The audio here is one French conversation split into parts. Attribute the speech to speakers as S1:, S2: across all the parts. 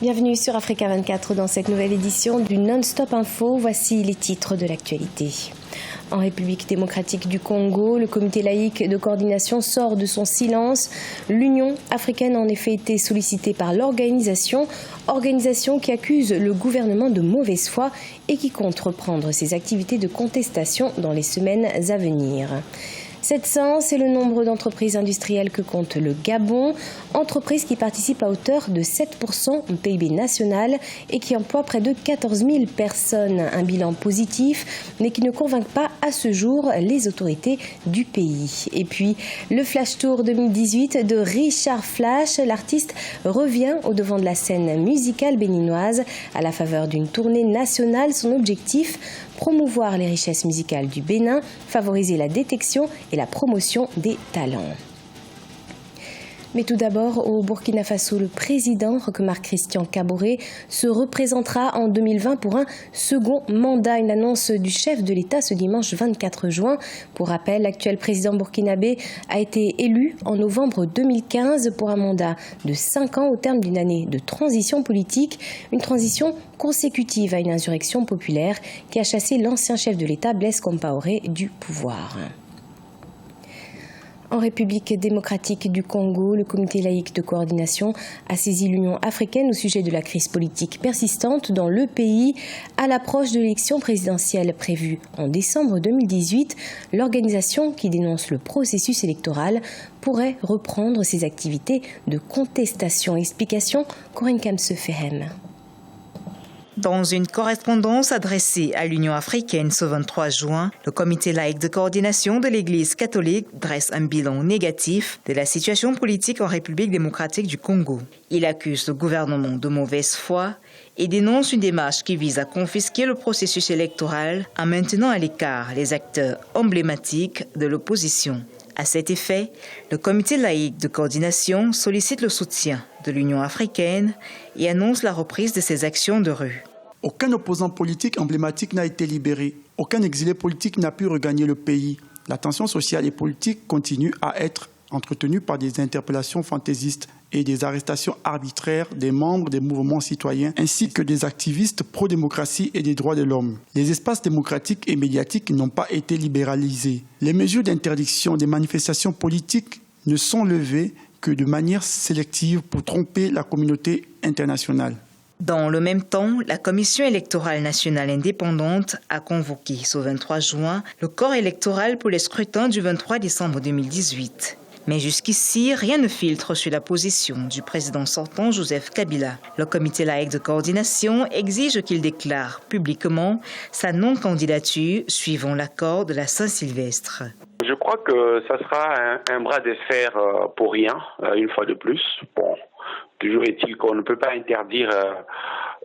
S1: Bienvenue sur Africa 24 dans cette nouvelle édition du Non-Stop Info. Voici les titres de l'actualité. En République démocratique du Congo, le comité laïque de coordination sort de son silence. L'Union africaine a en effet été sollicitée par l'organisation qui accuse le gouvernement de mauvaise foi et qui compte reprendre ses activités de contestation dans les semaines à venir. 700, c'est le nombre d'entreprises industrielles que compte le Gabon, entreprises qui participent à hauteur de 7% au PIB national et qui emploient près de 14 000 personnes. Un bilan positif, mais qui ne convainc pas à ce jour les autorités du pays. Et puis, le Flash Tour 2018 de Richard Flash, l'artiste revient au devant de la scène musicale béninoise à la faveur d'une tournée nationale. Son objectif, promouvoir les richesses musicales du Bénin, favoriser la détection et la promotion des talents. Mais tout d'abord, au Burkina Faso, le président Roch-Marc Christian Kaboré se représentera en 2020 pour un second mandat. Une annonce du chef de l'État ce dimanche 24 juin. Pour rappel, l'actuel président burkinabé a été élu en novembre 2015 pour un mandat de 5 ans au terme d'une année de transition politique. Une transition consécutive à une insurrection populaire qui a chassé l'ancien chef de l'État Blaise Compaoré du pouvoir. En République démocratique du Congo, le comité laïque de coordination a saisi l'Union africaine au sujet de la crise politique persistante dans le pays. À l'approche de l'élection présidentielle prévue en décembre 2018, l'organisation qui dénonce le processus électoral pourrait reprendre ses activités de contestation. Explication, Corinne Kamse-Fehem.
S2: Dans une correspondance adressée à l'Union africaine ce 23 juin, le comité laïque de coordination de l'Église catholique dresse un bilan négatif de la situation politique en République démocratique du Congo. Il accuse le gouvernement de mauvaise foi et dénonce une démarche qui vise à confisquer le processus électoral en maintenant à l'écart les acteurs emblématiques de l'opposition. À cet effet, le comité laïque de coordination sollicite le soutien de l'Union africaine et annonce la reprise de ses actions de rue.
S3: Aucun opposant politique emblématique n'a été libéré. Aucun exilé politique n'a pu regagner le pays. La tension sociale et politique continue à être entretenue par des interpellations fantaisistes et des arrestations arbitraires des membres des mouvements citoyens ainsi que des activistes pro-démocratie et des droits de l'homme. Les espaces démocratiques et médiatiques n'ont pas été libéralisés. Les mesures d'interdiction des manifestations politiques ne sont levées que de manière sélective pour tromper la communauté internationale.
S2: Dans le même temps, la Commission électorale nationale indépendante a convoqué ce 23 juin le corps électoral pour les scrutins du 23 décembre 2018. Mais jusqu'ici, rien ne filtre sur la position du président sortant Joseph Kabila. Le comité laïque de coordination exige qu'il déclare publiquement sa non-candidature suivant l'accord de la Saint-Sylvestre.
S4: Je crois que ça sera un bras de fer pour rien, une fois de plus. Bon, toujours est-il qu'on ne peut pas interdire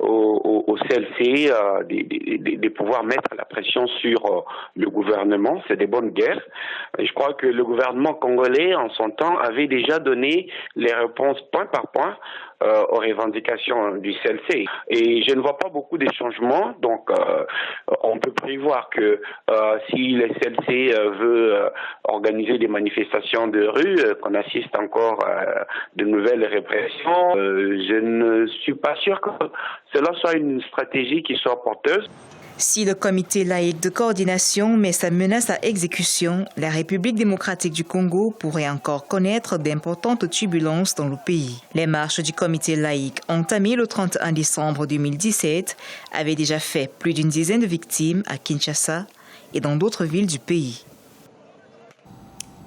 S4: au CLC de pouvoir mettre la pression sur le gouvernement. C'est des bonnes guerres. Et je crois que le gouvernement congolais, en son temps, avait déjà donné les réponses point par point aux revendications du CLC. Et je ne vois pas beaucoup de changements, donc on peut prévoir que si le CLC veut organiser des manifestations de rue, qu'on assiste encore à de nouvelles répressions, je ne suis pas sûr que cela soit une stratégie qui soit porteuse.
S2: Si le comité laïque de coordination met sa menace à exécution, la République démocratique du Congo pourrait encore connaître d'importantes turbulences dans le pays. Les marches du comité laïque entamées le 31 décembre 2017 avaient déjà fait plus d'une dizaine de victimes à Kinshasa et dans d'autres villes du pays.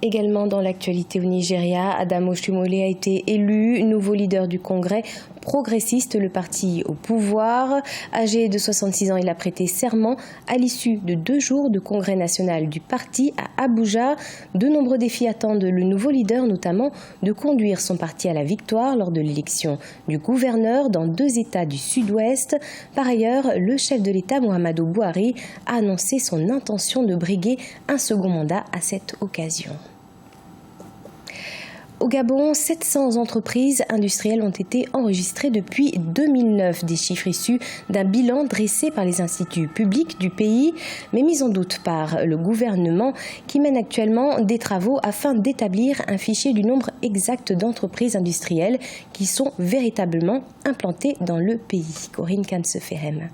S1: Également dans l'actualité au Nigeria, Adamo Oshimole a été élu nouveau leader du Congrès progressiste, le parti au pouvoir. Âgé de 66 ans, il a prêté serment à l'issue de 2 jours de congrès national du parti à Abuja. De nombreux défis attendent le nouveau leader, notamment de conduire son parti à la victoire lors de l'élection du gouverneur dans 2 États du Sud-Ouest. Par ailleurs, le chef de l'État, Muhammadu Buhari, a annoncé son intention de briguer un second mandat à cette occasion. Au Gabon, 700 entreprises industrielles ont été enregistrées depuis 2009, des chiffres issus d'un bilan dressé par les instituts publics du pays, mais mis en doute par le gouvernement qui mène actuellement des travaux afin d'établir un fichier du nombre exact d'entreprises industrielles qui sont véritablement implantées dans le pays. Corinne Kanseferem.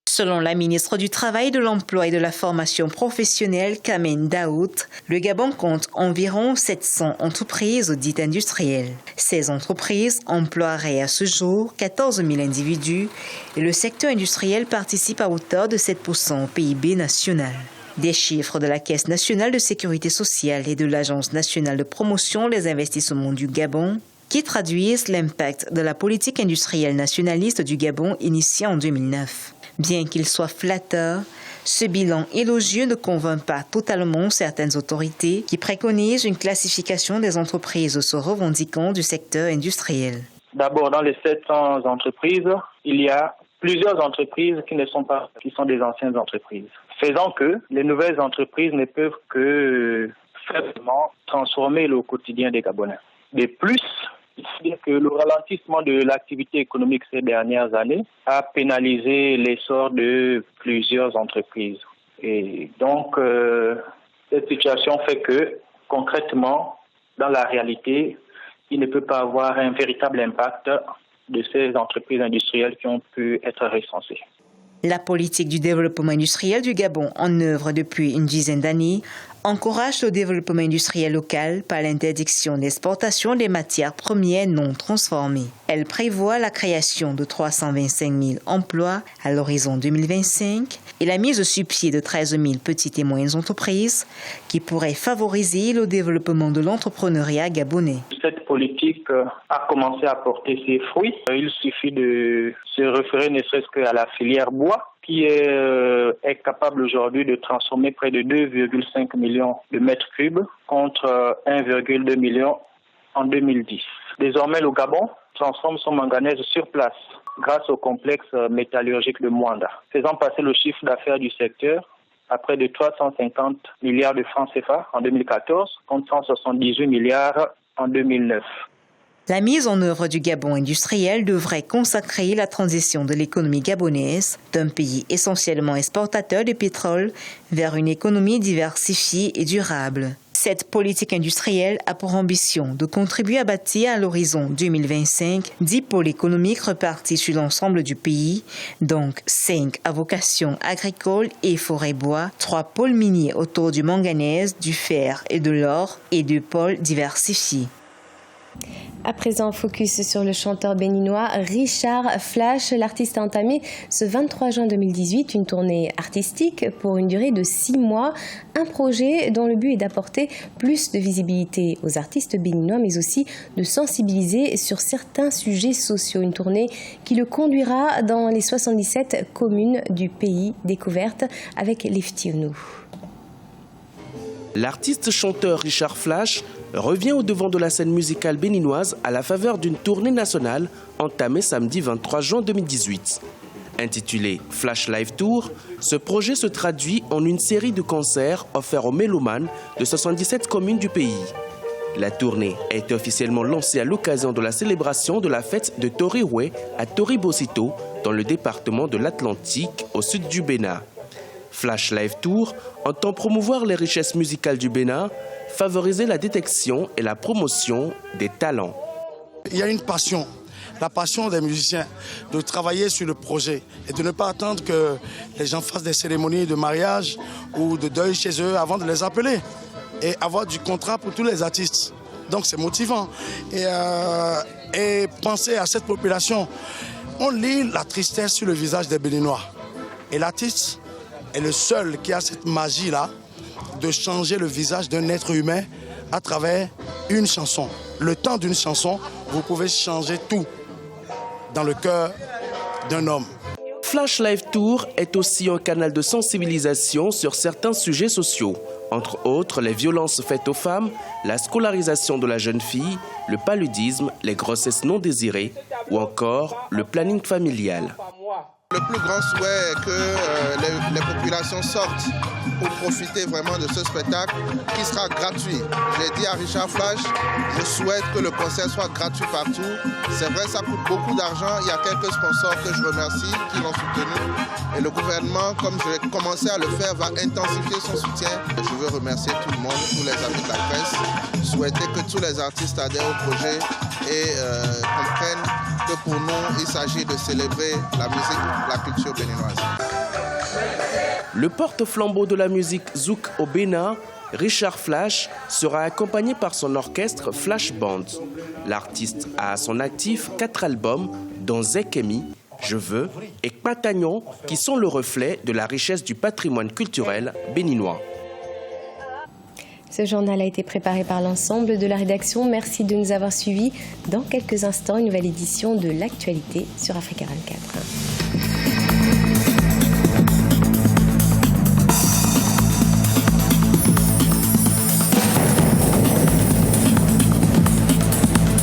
S2: Selon la ministre du Travail, de l'Emploi et de la Formation professionnelle, Kamen Daoud, le Gabon compte environ 700 entreprises dites industrielles. Ces entreprises emploieraient à ce jour 14 000 individus et le secteur industriel participe à hauteur de 7% au PIB national. Des chiffres de la Caisse nationale de sécurité sociale et de l'Agence nationale de promotion des investissements du Gabon qui traduisent l'impact de la politique industrielle nationaliste du Gabon initiée en 2009. Bien qu'il soit flatteur, ce bilan élogieux ne convainc pas totalement certaines autorités qui préconisent une classification des entreprises se revendiquant du secteur industriel.
S5: D'abord, dans les 700 entreprises, il y a plusieurs entreprises qui sont des anciennes entreprises, faisant que les nouvelles entreprises ne peuvent que faiblement transformer le quotidien des Gabonais. De plus, c'est-à-dire que le ralentissement de l'activité économique ces dernières années a pénalisé l'essor de plusieurs entreprises. Et donc, cette situation fait que, concrètement, dans la réalité, il ne peut pas avoir un véritable impact de ces entreprises industrielles qui ont pu être recensées.
S2: La politique du développement industriel du Gabon, en œuvre depuis une dizaine d'années, encourage le développement industriel local par l'interdiction d'exportation des matières premières non transformées. Elle prévoit la création de 325 000 emplois à l'horizon 2025 et la mise sur pied de 13 000 petites et moyennes entreprises qui pourraient favoriser le développement de l'entrepreneuriat gabonais.
S5: Cette politique a commencé à porter ses fruits. Il suffit de se référer ne serait-ce qu'à la filière bois qui est capable aujourd'hui de transformer près de 2,5 millions de mètres cubes contre 1,2 million en 2010. Désormais, le Gabon transforme son manganèse sur place grâce au complexe métallurgique de Mwanda, faisant passer le chiffre d'affaires du secteur à près de 350 milliards de francs CFA en 2014 contre 178 milliards en 2009.
S2: La mise en œuvre du Gabon industriel devrait consacrer la transition de l'économie gabonaise d'un pays essentiellement exportateur de pétrole vers une économie diversifiée et durable. Cette politique industrielle a pour ambition de contribuer à bâtir à l'horizon 2025 10 pôles économiques repartis sur l'ensemble du pays, donc 5 à vocation agricole et forêt-bois, 3 pôles miniers autour du manganèse, du fer et de l'or et 2 pôles diversifiés.
S1: À présent, focus sur le chanteur béninois Richard Flash. L'artiste a entamé ce 23 juin 2018 une tournée artistique pour une durée de 6 mois. Un projet dont le but est d'apporter plus de visibilité aux artistes béninois, mais aussi de sensibiliser sur certains sujets sociaux. Une tournée qui le conduira dans les 77 communes du pays découvertes avec Leftionou.
S6: L'artiste chanteur Richard Flash revient au devant de la scène musicale béninoise à la faveur d'une tournée nationale entamée samedi 23 juin 2018. Intitulé Flash Live Tour, ce projet se traduit en une série de concerts offerts aux mélomanes de 77 communes du pays. La tournée a été officiellement lancée à l'occasion de la célébration de la fête de Toriwe à Toribocito, dans le département de l'Atlantique, au sud du Bénin. Flash Live Tour entend promouvoir les richesses musicales du Bénin, favoriser la détection et la promotion des talents.
S7: Il y a une passion, la passion des musiciens de travailler sur le projet et de ne pas attendre que les gens fassent des cérémonies de mariage ou de deuil chez eux avant de les appeler et avoir du contrat pour tous les artistes. Donc c'est motivant. Et penser à cette population, on lit la tristesse sur le visage des Béninois. Et l'artiste est le seul qui a cette magie-là de changer le visage d'un être humain à travers une chanson. Le temps d'une chanson, vous pouvez changer tout dans le cœur d'un homme.
S6: Flash Live Tour est aussi un canal de sensibilisation sur certains sujets sociaux, entre autres les violences faites aux femmes, la scolarisation de la jeune fille, le paludisme, les grossesses non désirées ou encore le planning familial.
S8: Le plus grand souhait est que les populations sortent pour profiter vraiment de ce spectacle qui sera gratuit. J'ai dit à Richard Flash, je souhaite que le concert soit gratuit partout. C'est vrai, ça coûte beaucoup d'argent. Il y a quelques sponsors que je remercie qui l'ont soutenu. Et le gouvernement, comme je vais commencer à le faire, va intensifier son soutien. Et je veux remercier tout le monde, tous les amis de la presse, souhaiter que tous les artistes adhèrent au projet et comprennent que pour nous, il s'agit de célébrer la musique, la culture béninoise.
S6: Le porte-flambeau de la musique zouk au Bénin, Richard Flash, sera accompagné par son orchestre Flash Band. L'artiste a à son actif 4 albums, dont Zekemi, Je veux et Patagnon, qui sont le reflet de la richesse du patrimoine culturel béninois.
S1: Ce journal a été préparé par l'ensemble de la rédaction. Merci de nous avoir suivis. Dans quelques instants, une nouvelle édition de l'actualité sur Africa 24.